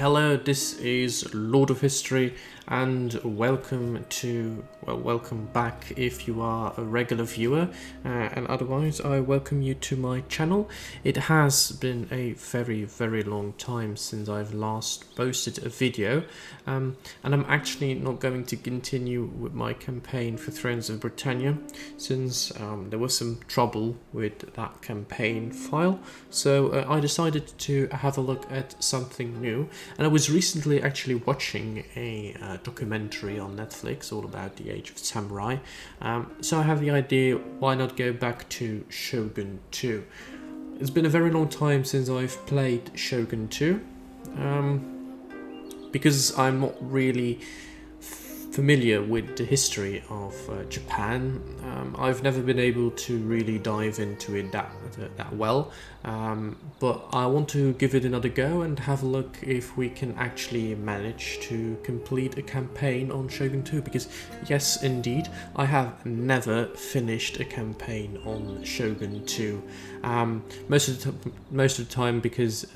Hello, this is Lord of History, and welcome back if you are a regular viewer, and otherwise I welcome you to my channel. It has been a very long time since I've last posted a video, and I'm actually not going to continue with my campaign for Thrones of Britannia, since there was some trouble with that campaign file, so I decided to have a look at something new. And I was recently actually watching a documentary on Netflix all about the Age of Samurai, so I have the idea, why not go back to Shogun 2. It's been a very long time since I've played Shogun 2, because I'm not really familiar with the history of Japan. I've never been able to really dive into it that well, but I want to give it another go and have a look if we can actually manage to complete a campaign on Shogun 2, because yes, indeed, I have never finished a campaign on Shogun 2. Most of the time because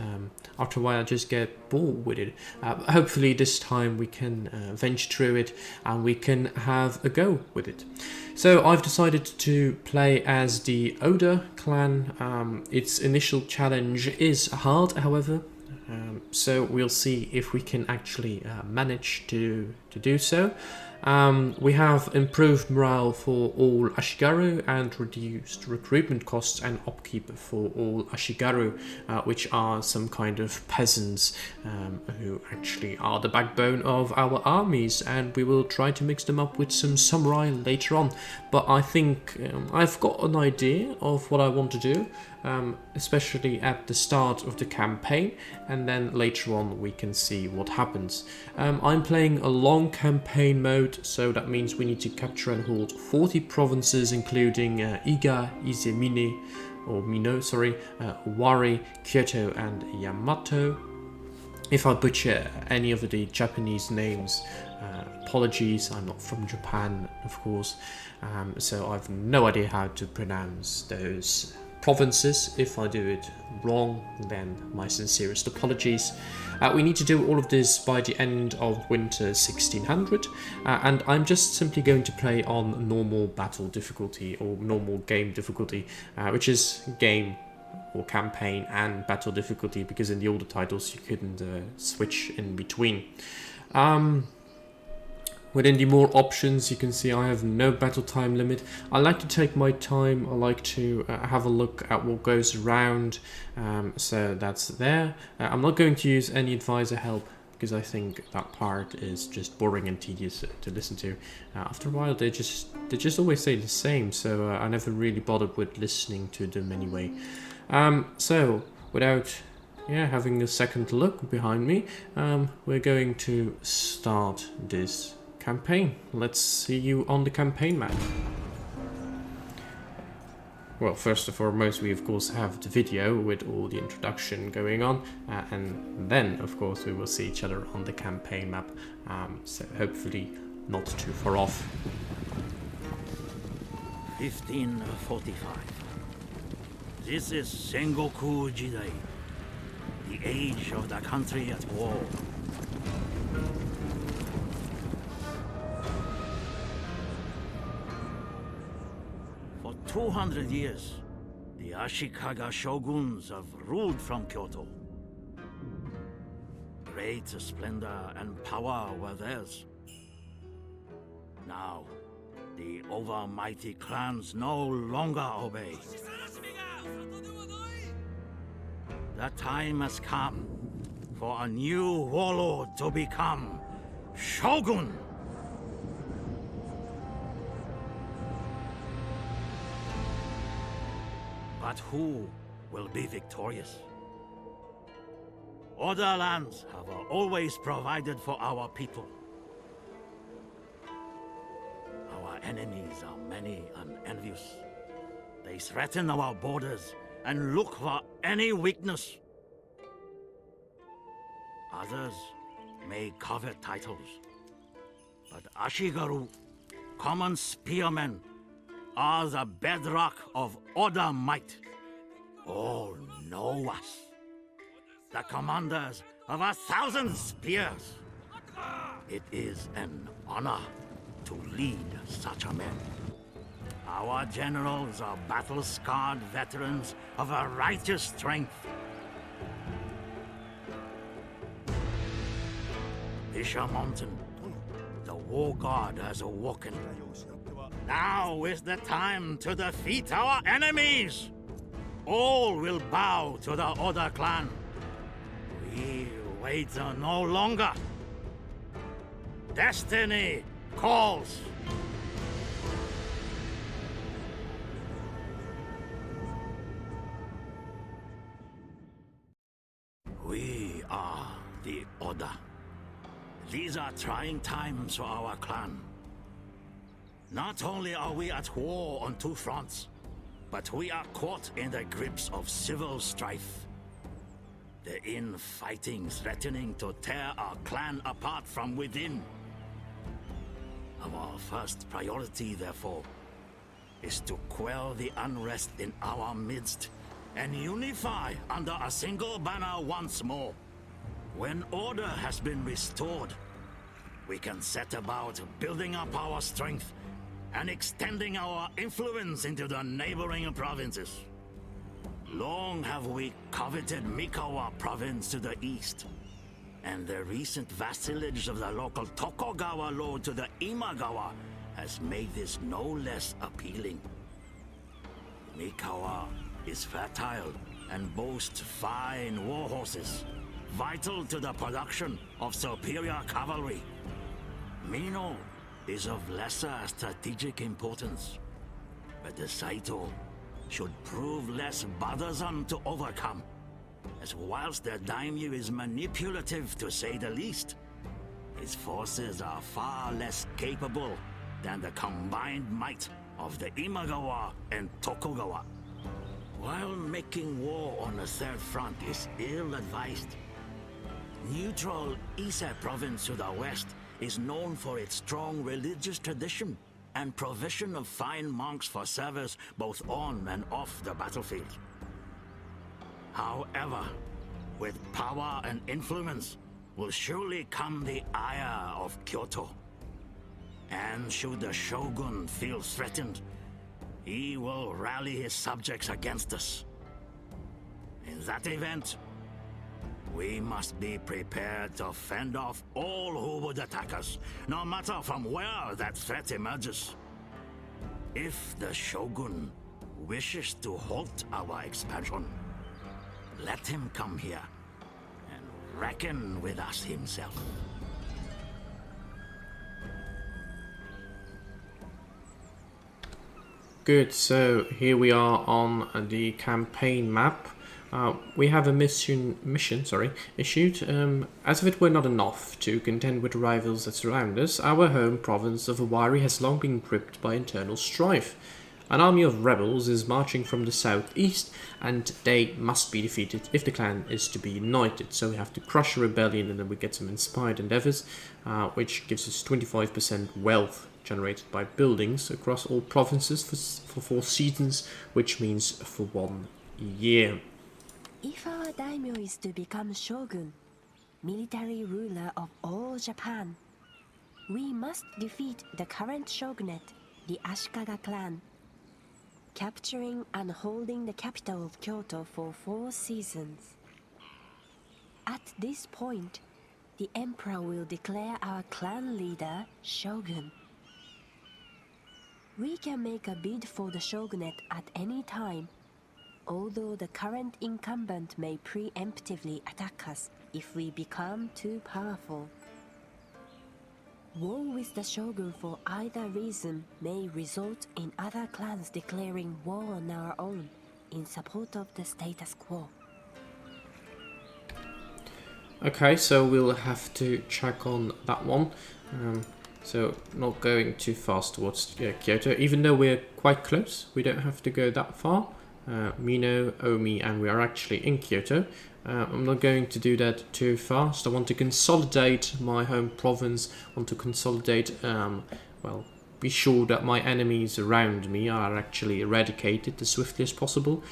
after a while I just get bored with it. Hopefully this time we can venture through it and we can have a go with it. So I've decided to play as the Oda clan. Its initial challenge is hard, however, so we'll see if we can actually manage to do so. We have improved morale for all Ashigaru and reduced recruitment costs and upkeep for all Ashigaru, which are some kind of peasants who actually are the backbone of our armies, and we will try to mix them up with some samurai later on. But I think I've got an idea of what I want to do, especially at the start of the campaign, and then later on we can see what happens. I'm playing a long campaign mode, so that means we need to capture and hold 40 provinces, including Iga, Izemine, or Mino, sorry, Wari, Kyoto, and Yamato. If I butcher any of the Japanese names, apologies, I'm not from Japan, of course, so I've no idea how to pronounce those provinces. If I do it wrong, then my sincerest apologies. We need to do all of this by the end of winter 1600, and I'm just simply going to play on normal battle difficulty, or normal game difficulty, which is game or campaign and battle difficulty, because in the older titles you couldn't switch in between. Within the more options, you can see I have no battle time limit. I like to take my time. I like to have a look at what goes around, so that's there. I'm not going to use any advisor help, because I think that part is just boring and tedious to listen to. After a while, they just always say the same, so I never really bothered with listening to them anyway. So without having a second look behind me, we're going to start this campaign. Let's see you on the campaign map. Well, first and foremost, we of course have the video with all the introduction going on, and then of course we will see each other on the campaign map, so hopefully not too far off. 1545. This is Sengoku Jidai, the age of the country at war. For 200 years, the Ashikaga shoguns have ruled from Kyoto. Great splendor and power were theirs. Now, the overmighty clans no longer obey. The time has come for a new warlord to become Shogun. But who will be victorious? Other lands have always provided for our people. Our enemies are many and envious. They threaten our borders and look for any weakness. Others may covet titles, but Ashigaru, common spearmen, are the bedrock of Oda might. All know us. The commanders of 1,000 spears. It is an honor to lead such a men. Our generals are battle-scarred veterans of a righteous strength. Isha Mountain, the war god has awoken. Now is the time to defeat our enemies! All will bow to the Oda clan. We wait no longer. Destiny calls. We are the Oda. These are trying times for our clan. Not only are we at war on two fronts, but we are caught in the grips of civil strife. The infighting threatening to tear our clan apart from within. Our first priority, therefore, is to quell the unrest in our midst and unify under a single banner once more. When order has been restored, we can set about building up our strength and extending our influence into the neighboring provinces. Long have we coveted Mikawa province to the east, and the recent vassalage of the local Tokugawa lord to the Imagawa has made this no less appealing. Mikawa is fertile and boasts fine war horses, vital to the production of superior cavalry. Mino is of lesser strategic importance, but the Saito should prove less bothersome to overcome, as whilst the daimyo is manipulative to say the least, his forces are far less capable than the combined might of the Imagawa and Tokugawa. While making war on the third front is ill-advised, neutral Ise province to the west is known for its strong religious tradition and provision of fine monks for service both on and off the battlefield. However, with power and influence will surely come the ire of Kyoto. And should the Shogun feel threatened, he will rally his subjects against us. In that event, we must be prepared to fend off all who would attack us, no matter from where that threat emerges. If the Shogun wishes to halt our expansion, let him come here and reckon with us himself. Good, so here we are on the campaign map. We have a mission issued. As if it were not enough to contend with the rivals that surround us, our home province of Awari has long been gripped by internal strife. An army of rebels is marching from the southeast, and they must be defeated if the clan is to be united. So we have to crush a rebellion, and then we get some inspired endeavors, which gives us 25% wealth generated by buildings across all provinces for 4 seasons, which means for 1 year. If our daimyo is to become shogun, military ruler of all Japan, we must defeat the current shogunate, the Ashikaga clan, capturing and holding the capital of Kyoto for 4 seasons. At this point, the emperor will declare our clan leader shogun. We can make a bid for the shogunate at any time, although the current incumbent may preemptively attack us if we become too powerful. War with the shogun for either reason may result in other clans declaring war on our own in support of the status quo. Okay, so we'll have to check on that one. So not going too fast towards Kyoto, even though we're quite close. We don't have to go that far. Mino, Omi, and we are actually in Kyoto. I'm not going to do that too fast. I want to consolidate my home province. I want to consolidate, be sure that my enemies around me are actually eradicated as swiftly as possible,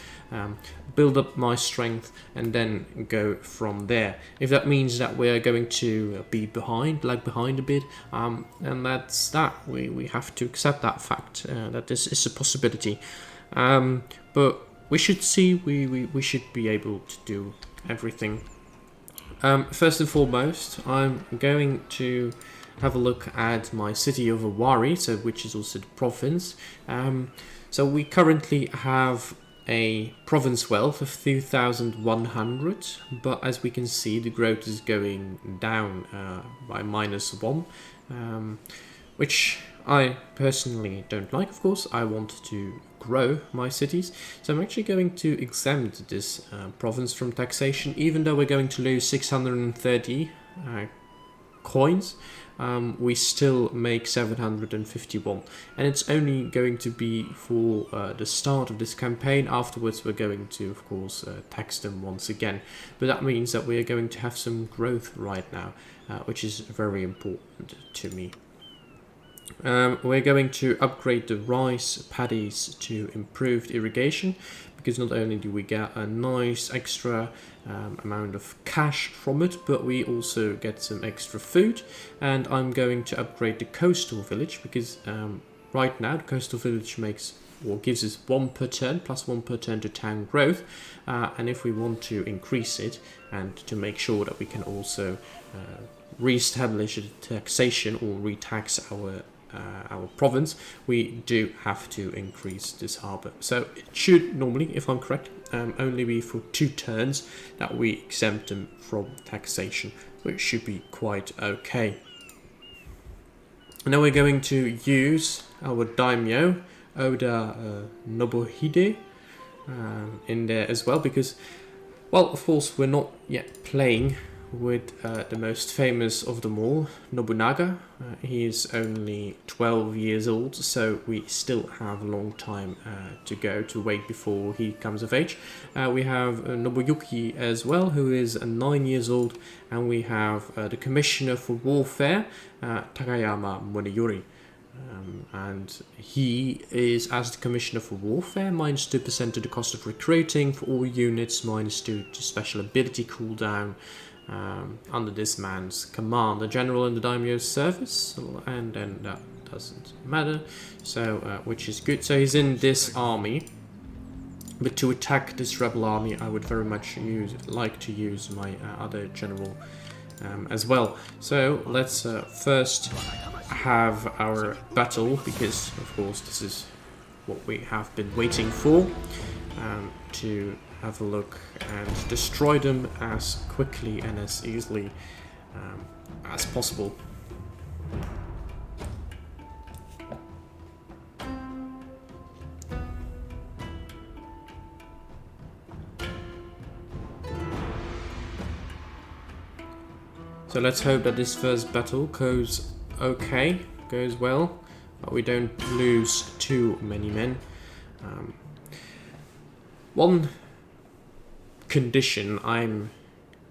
build up my strength, and then go from there. If that means that we're going to be lag behind a bit, and that's that. We have to accept that fact, that this is a possibility. But we should see, we should be able to do everything. First and foremost, I'm going to have a look at my city of Awari, so which is also the province. So we currently have a province wealth of 2,100, but as we can see, the growth is going down by -1, which I personally don't like. Of course, I want to grow my cities, so I'm actually going to exempt this province from taxation, even though we're going to lose 630 coins. We still make 751, and it's only going to be for the start of this campaign. Afterwards we're going to, of course, tax them once again, but that means that we are going to have some growth right now, which is very important to me. We're going to upgrade the rice paddies to improved irrigation, because not only do we get a nice extra amount of cash from it, but we also get some extra food. And I'm going to upgrade the coastal village, because right now the coastal village gives us 1 per turn, plus 1 per turn to town growth, and if we want to increase it and to make sure that we can also re-establish a taxation or re-tax our province, we do have to increase this harbour. So it should normally, if I'm correct, only be for 2 turns that we exempt them from taxation, which should be quite okay. Now we're going to use our daimyo, Oda Nobuhide, in there as well, because, well, of course, we're not yet playing with the most famous of them all, Nobunaga. He is only 12 years old, so we still have a long time to wait before he comes of age. We have Nobuyuki as well, who is 9 years old, and we have the Commissioner for Warfare, Takayama Moneyori. And he is, as the Commissioner for Warfare, -2% to the cost of recruiting for all units, -2 to special ability cooldown, under this man's command. The general in the daimyo's service, and then that doesn't matter, so which is good. So he's in this army, but to attack this rebel army I would very much like to use my other general as well. So let's first have our battle, because of course this is what we have been waiting for, to have a look and destroy them as quickly and as easily as possible. So let's hope that this first battle goes well, but we don't lose too many men. One condition I'm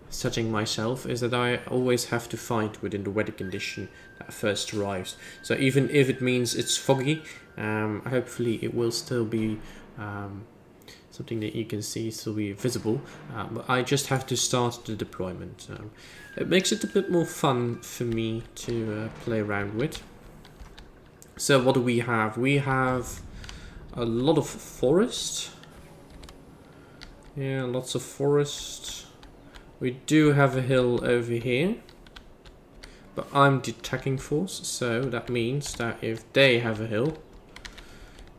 setting myself is that I always have to fight within the weather condition that first arrives. So even if it means it's foggy, hopefully it will still be something that you can see, still be visible, but I just have to start the deployment. It makes it a bit more fun for me to play around with. So what do we have? We have a lot of forest. Yeah, lots of forest. We do have a hill over here, but I'm the attacking force, so that means that if they have a hill,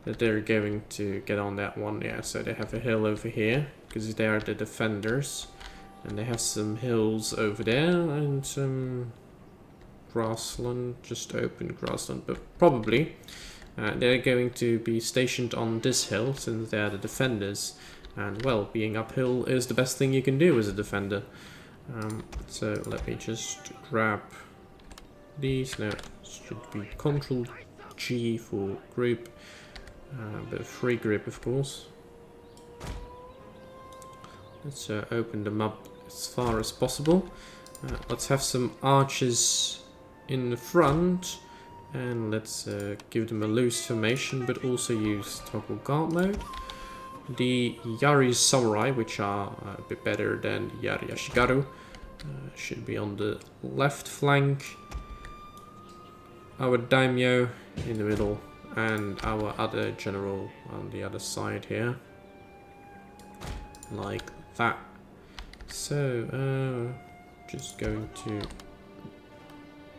that they're going to get on that one. Yeah, so they have a hill over here, because they are the defenders, and they have some hills over there, and some grassland, just open grassland, but probably they're going to be stationed on this hill, since they are the defenders. And, well, being uphill is the best thing you can do as a defender. So let me just grab these. No, it should be Control G for group, but free grip, of course. Let's open them up as far as possible. Let's have some archers in the front, And let's give them a loose formation, but also use toggle guard mode. The Yari Samurai, which are a bit better than Yari Ashigaru, should be on the left flank. Our daimyo in the middle, and our other general on the other side here. Like that. So, just going to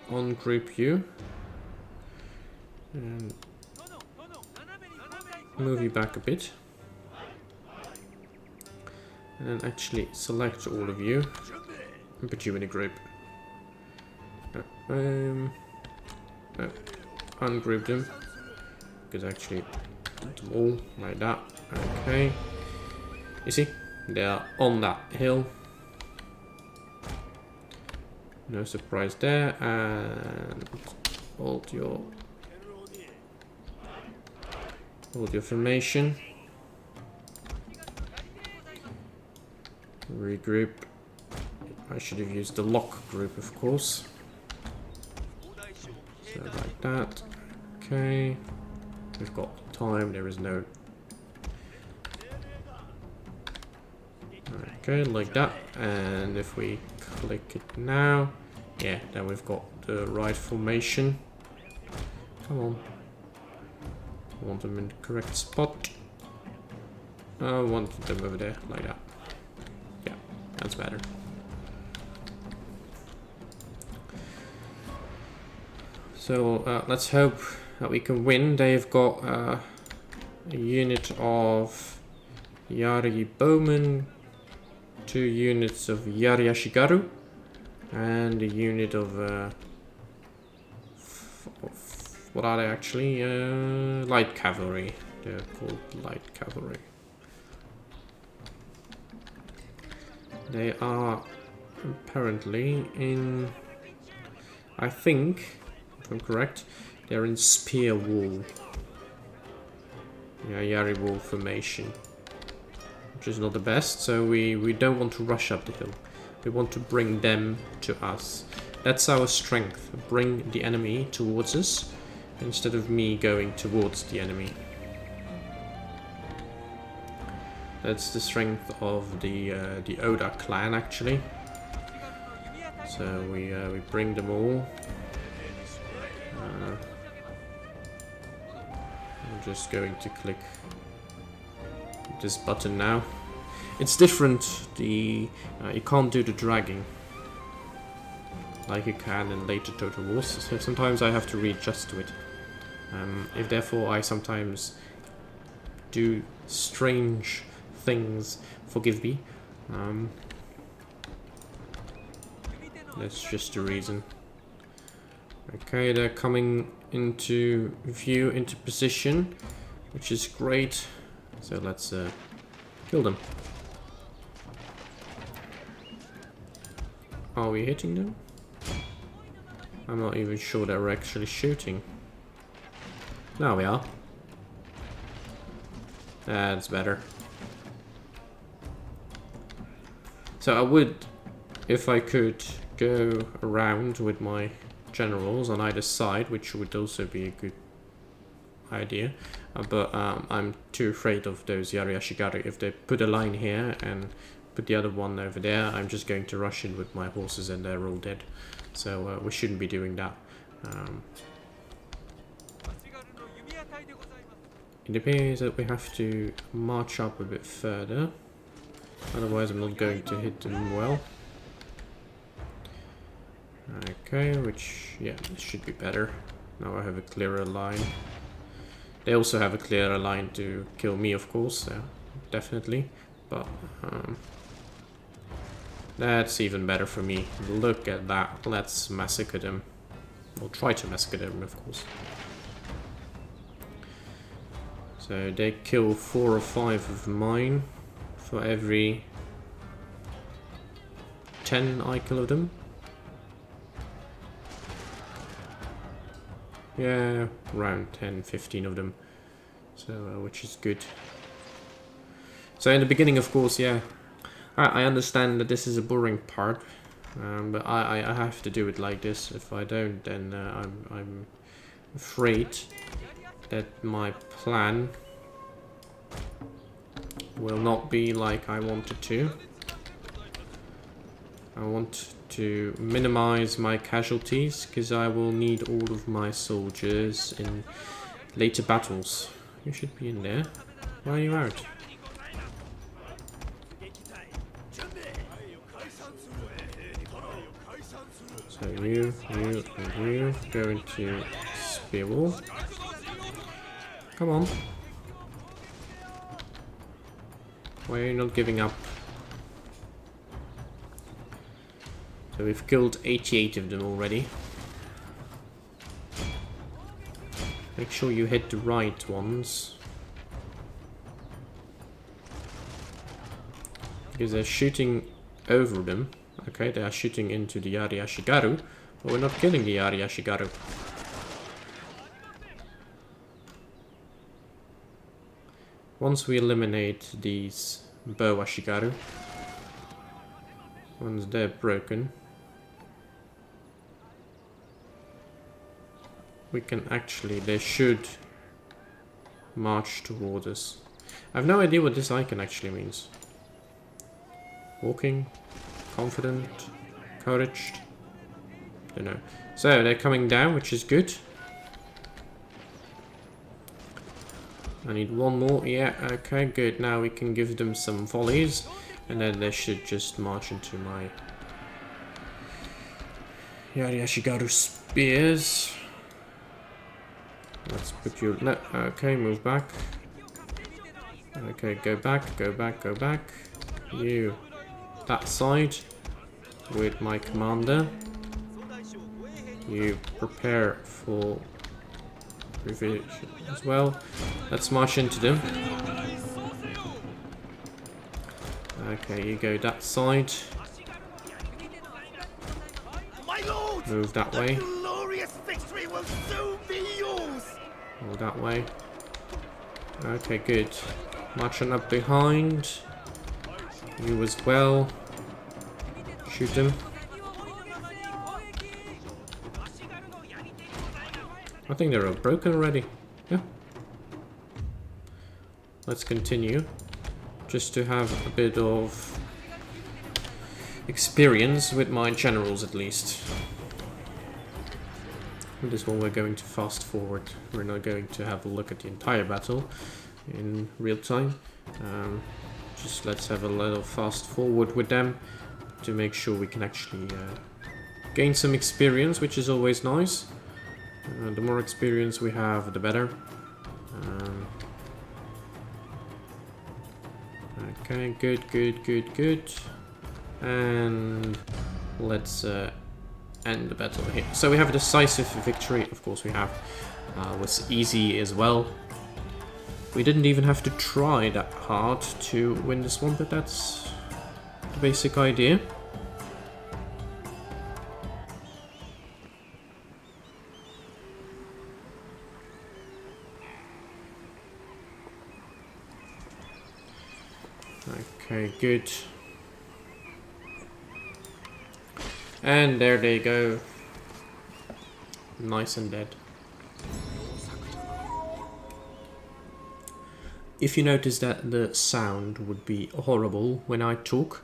ungroup you. And move you back a bit. And then actually select all of you and put you in a group. Ungroup them, because actually put them all like that. Okay, you see they are on that hill, no surprise there. And hold your formation, regroup. I should have used the lock group, of course. So like that. Okay, we've got time, there is no... Okay, like that. And if we click it now, yeah, then we've got the right formation. Come on. I want them in the correct spot. I want them over there, like that. Yeah, that's better. So let's hope that we can win. They've got a unit of Yari Bowman, 2 units of Yari Ashigaru, and a unit of what are they actually? Light cavalry. They're called light cavalry. They are apparently in, I think, if I'm correct, they're in spear wall. Yeah, Yari wall formation, which is not the best. So we don't want to rush up the hill. We want to bring them to us. That's our strength. Bring the enemy towards us instead of me going towards the enemy. That's the strength of the Oda clan, actually. So we bring them all. I'm just going to click this button now. It's different. You can't do the dragging like you can in later Total Wars. So sometimes I have to readjust to it. If therefore I sometimes do strange things, forgive me. That's just the reason. Okay, they're coming into view, into position, which is great. So let's kill them. Are we hitting them? I'm not even sure they're actually shooting. Now we are. That's better. So I would, if I could, go around with my generals on either side, which would also be a good idea. But I'm too afraid of those Yari Ashigaru. If they put a line here and put the other one over there, I'm just going to rush in with my horses and they're all dead. So we shouldn't be doing that. It appears that we have to march up a bit further. Otherwise I'm not going to hit them well. Okay, which, yeah, this should be better. Now I have a clearer line. They also have a clearer line to kill me, of course, definitely. But that's even better for me. Look at that. Let's massacre them. We'll try to massacre them, of course. So they kill 4 or 5 of mine for every 10 I kill of them. Yeah, around 10, 15 of them. So, which is good. So in the beginning, of course, yeah, I understand that this is a boring part, but I have to do it like this. If I don't, then I'm afraid that my plan will not be like I wanted to. I want to minimize my casualties because I will need all of my soldiers in later battles. You should be in there. Why are you out? So you, and you go into spear wall. Come on. Why are you not giving up? So we've killed 88 of them already. Make sure you hit the right ones. Because they're shooting over them. Okay, they are shooting into the Yari Ashigaru, but we're not killing the Yari Ashigaru. Once we eliminate these bow Ashigaru, once they're broken, we can actually, they should march toward us. I have no idea what this icon actually means. Walking, confident, encouraged, don't know. So they're coming down, which is good. I need one more. Yeah, okay, good. Now we can give them some volleys, and then they should just march into my Yari Ashigaru spears. Let's put you. No, okay, move back. Okay, go back, go back, go back. You that side with my commander. You prepare for revision as well. Let's march into them. Okay, you go that side. Move that way. Move that way. Okay, good. Marching up behind. You as well. Shoot them. I think they're all broken already. Yeah. Let's continue. Just to have a bit of experience with my generals at least. With this one we're going to fast forward. We're not going to have a look at the entire battle in real time. Just let's have a little fast forward with them to make sure we can actually gain some experience, which is always nice. The more experience we have, the better. Okay, good. And let's end the battle here. So we have a decisive victory, of course we have. Was easy as well. We didn't even have to try that hard to win this one, but that's the basic idea. Okay, good. And there they go. Nice and dead. If you notice that the sound would be horrible when I talk,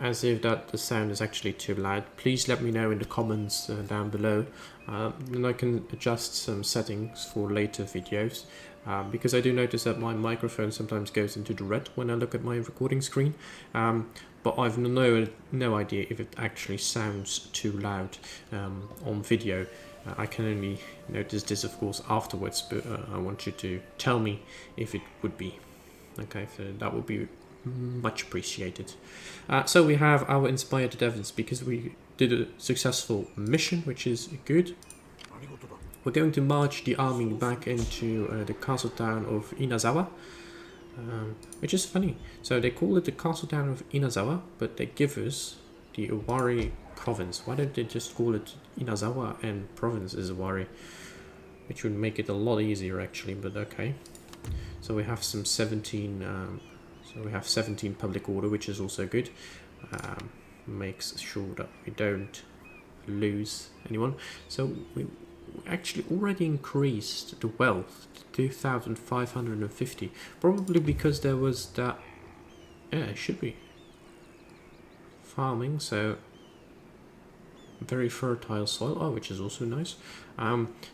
as if that the sound is actually too loud, please let me know in the comments down below. Then I can adjust some settings for later videos. Because I do notice that my microphone sometimes goes into the red when I look at my recording screen. But I've no idea if it actually sounds too loud on video. I can only notice this, of course, afterwards, but I want you to tell me if it would be. Okay, so that would be much appreciated. So we have our inspired devils because we did a successful mission, which is good. We're going to march the army back into the castle town of Inazawa, which is funny. So they call it the castle town of Inazawa, but they give us the Owari province. Why don't they just call it Inazawa and province is Owari? Which would make it a lot easier actually, but okay. So we have some 17. So we have 17 public order, which is also good. Makes sure that we don't lose anyone. So actually already increased the wealth to 2,550. Probably because there was that... Yeah, it should be. Farming, so... Very fertile soil, oh, which is also nice.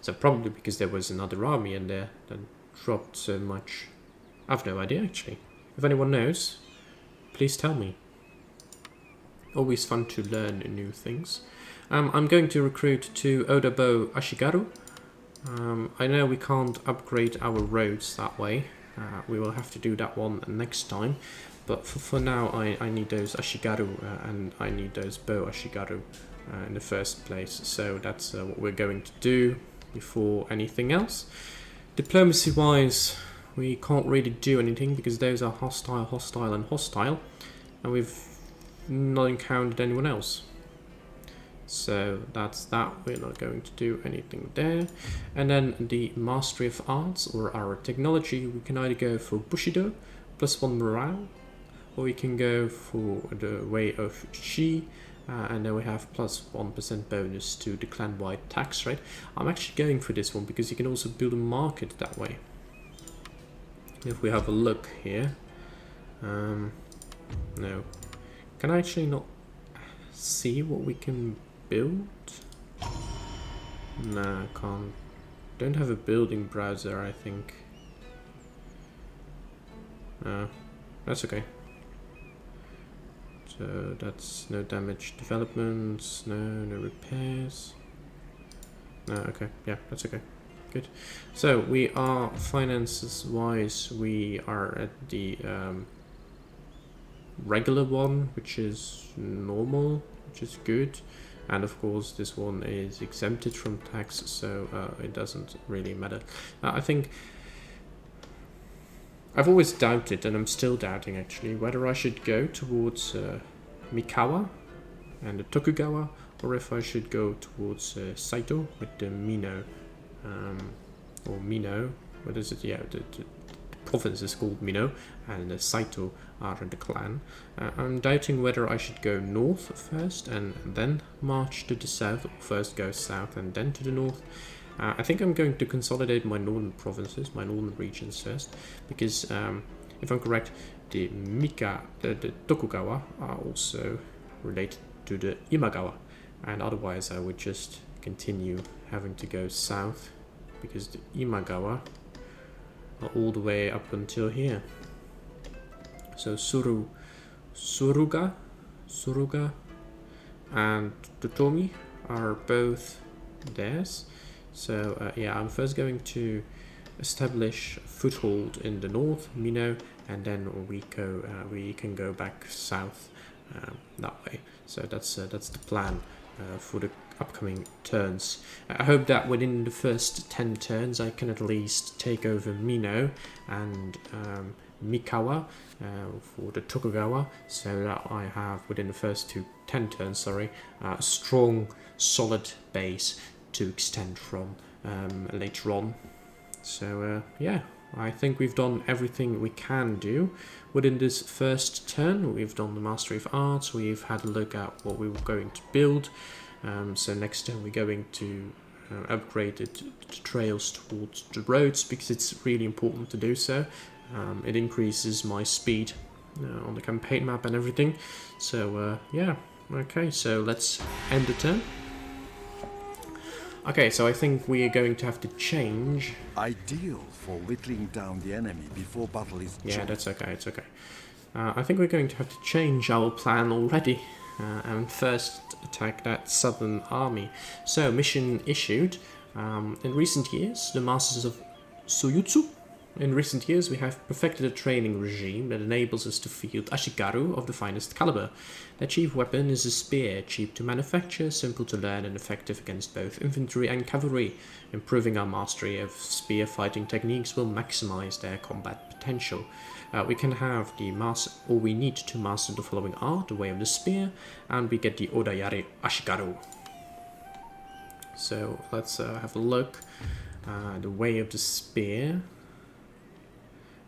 So probably because there was another army in there that dropped so much. I've no idea, actually. If anyone knows, please tell me. Always fun to learn new things. I'm going to recruit to Odabo Ashigaru. I know we can't upgrade our roads that way. We will have to do that one next time. But for now, I need those Ashigaru and I need those Bo Ashigaru in the first place. So that's what we're going to do before anything else. Diplomacy-wise, we can't really do anything because those are hostile, hostile, and hostile. And we've not encountered anyone else. So that's that. We're not going to do anything there. And then the Mastery of Arts or our technology, we can either go for Bushido, +1 morale, or we can go for the Way of Chi, and then we have +1% bonus to the clan-wide tax rate. I'm actually going for this one because you can also build a market that way. If we have a look here, no. Can I actually not see what we can build? Nah, I can't. Don't have a building browser, I think. That's okay. So that's no damage developments, no repairs. No, okay, yeah, that's okay. Good. So we are finances wise, we are at the regular one, which is normal, which is good. And of course this one is exempted from tax, so it doesn't really matter. I think I've always doubted, and I'm still doubting actually, whether I should go towards Mikawa and the Tokugawa, or if I should go towards Saito with the Mino, or Mino, what is it? Yeah, the province is called Mino, and the Saito are the clan. I'm doubting whether I should go north first and then march to the south, or first go south and then to the north. I think I'm going to consolidate my northern provinces, my northern regions first, because if I'm correct, the Tokugawa are also related to the Imagawa, and otherwise I would just continue having to go south, because the Imagawa are all the way up until here. So Suruga and Totomi are both theirs. So yeah, I'm first going to establish a foothold in the north, Mino, and then we can go back south that way. So that's the plan for the upcoming turns. I hope that within the first 10 turns I can at least take over Mino and Mikawa for the Tokugawa, so that I have within the first 10 turns, a strong, solid base to extend from later on. So yeah, I think we've done everything we can do within this first turn. We've done the Mastery of Arts, we've had a look at what we were going to build. So next turn we're going to upgrade the trails towards the roads, because it's really important to do so. It increases my speed on the campaign map and everything. So yeah, okay, so let's end the turn. Okay, so I think we are going to have to change. Ideal for whittling down the enemy before battle is joined. Yeah, that's okay, it's okay. I think we're going to have to change our plan already. And first attack that southern army. So, mission issued. In recent years, the masters of Suyutsu. In recent years, we have perfected a training regime that enables us to field Ashigaru of the finest caliber. Their chief weapon is a spear, cheap to manufacture, simple to learn, and effective against both infantry and cavalry. Improving our mastery of spear fighting techniques will maximize their combat potential. We can have the we need to master the following art, the Way of the Spear, and we get the Odayare Ashigaru. So let's have a look. The Way of the Spear.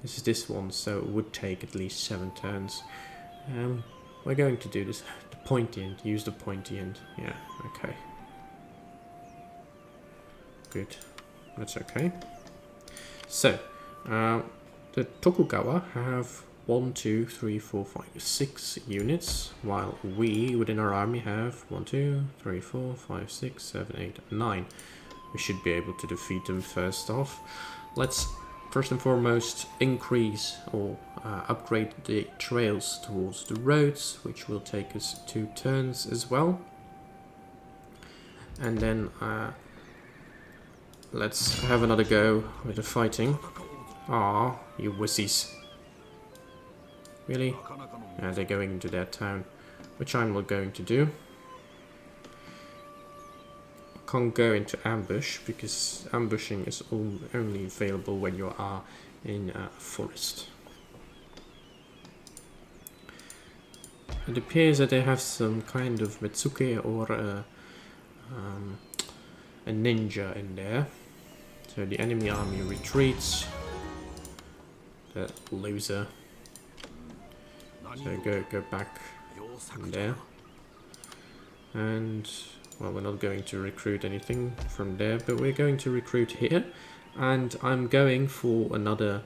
This is this one, so it would take at least 7 turns. We're going to do this. The pointy end. Use the pointy end. Yeah, okay. good. That's okay. So, the Tokugawa have 1, 2, 3, 4, 5, 6 units, while we, within our army, have 1, 2, 3, 4, 5, 6, 7, 8, 9. We should be able to defeat them first off. Let's first and foremost increase or upgrade the trails towards the roads, which will take us 2 turns as well. And then let's have another go with the fighting. Ah, you wussies. Really? Yeah, they're going into their town, which I'm not going to do. Can't go into ambush because ambushing is only available when you are in a forest. It appears that they have some kind of Metsuke or a ninja in there. So the enemy army retreats. The loser. So go back in there. And well, we're not going to recruit anything from there, but we're going to recruit here. And I'm going for another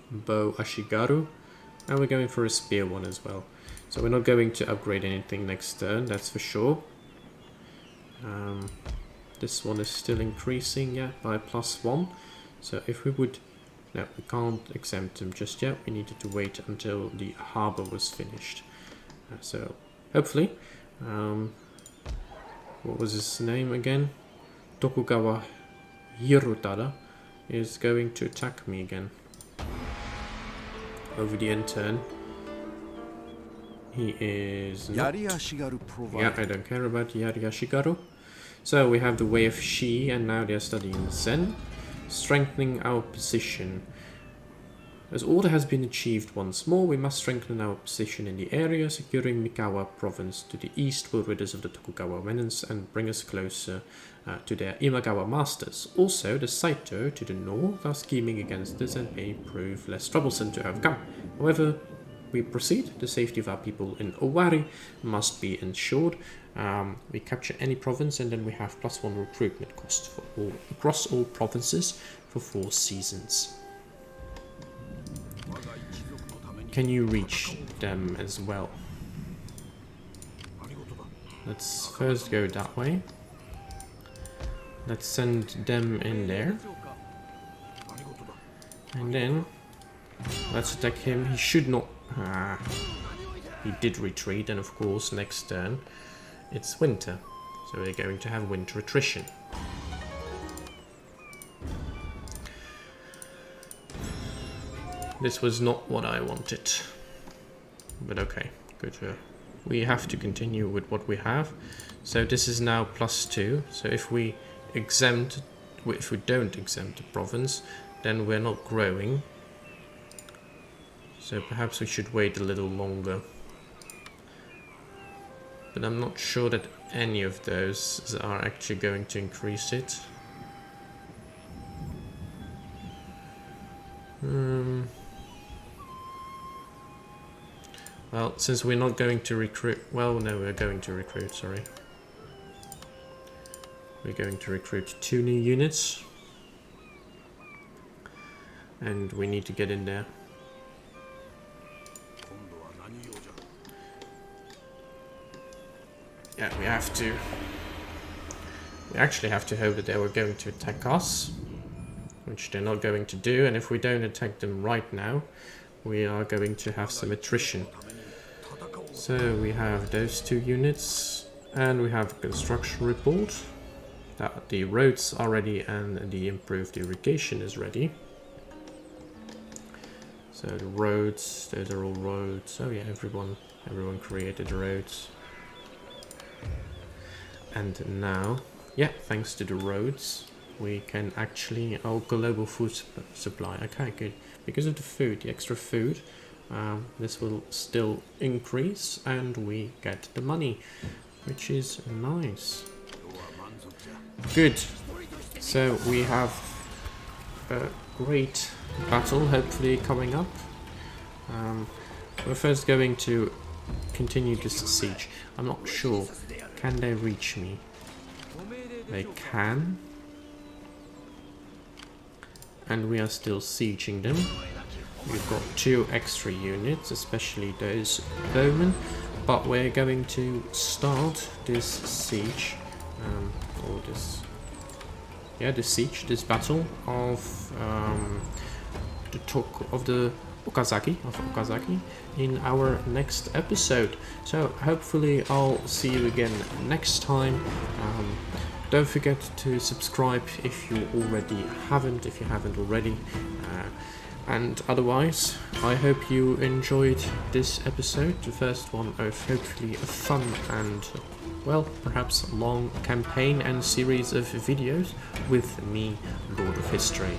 bow Ashigaru. And we're going for a spear one as well. So we're not going to upgrade anything next turn, that's for sure. This one is still increasing, yeah, by +1. So if we would... No, we can't exempt them just yet. We needed to wait until the harbor was finished. So hopefully... what was his name again? Tokugawa Hirotada is going to attack me again. Over the end turn. He is not. Yeah, I don't care about Yari Ashigaru. So we have the Way of Shi, and now they're studying Zen. Strengthening our position. As order has been achieved once more, we must strengthen our position in the area. Securing Mikawa province to the east will rid us of the Tokugawa menace and bring us closer to their Imagawa masters. Also, the Saito to the north are scheming against us and may prove less troublesome to overcome. However, we proceed. The safety of our people in Owari must be ensured. We capture any province and then we have +1 recruitment cost for across all provinces for 4 seasons. Can you reach them as well? Let's first go that way. Let's send them in there. And then let's attack him. He should not... he did retreat, and of course next turn it's winter. So we're going to have winter attrition. This was not what I wanted. But okay, good. We have to continue with what we have. So this is now +2. So if we don't exempt the province, then we're not growing. So perhaps we should wait a little longer. But I'm not sure that any of those are actually going to increase it. Well, since we're not going to recruit... Well, no, we're going to recruit, sorry. We're going to recruit 2 new units. And we need to get in there. Yeah, we have to. We actually have to hope that they were going to attack us, which they're not going to do, and if we don't attack them right now, we are going to have some attrition. So we have those 2 units, and we have a construction report that the roads are ready and the improved irrigation is ready. So the roads, those are all roads. Oh yeah, everyone created roads. And now, yeah, thanks to the roads, we can actually... Oh, global food supply. Okay, good. Because of the food, the extra food, this will still increase and we get the money, which is nice. Good. So we have a great battle hopefully coming up. We're first going to continue this siege. I'm not sure. Can they reach me? they can. And we are still sieging them. We've got 2 extra units, especially those bowmen. But we're going to start this siege, or this, yeah, this siege, this battle of the Okazaki in our next episode. So hopefully I'll see you again next time. Don't forget to subscribe if you haven't already. And otherwise, I hope you enjoyed this episode, the first one of hopefully a fun and, well, perhaps long campaign and series of videos with me, Lord of History.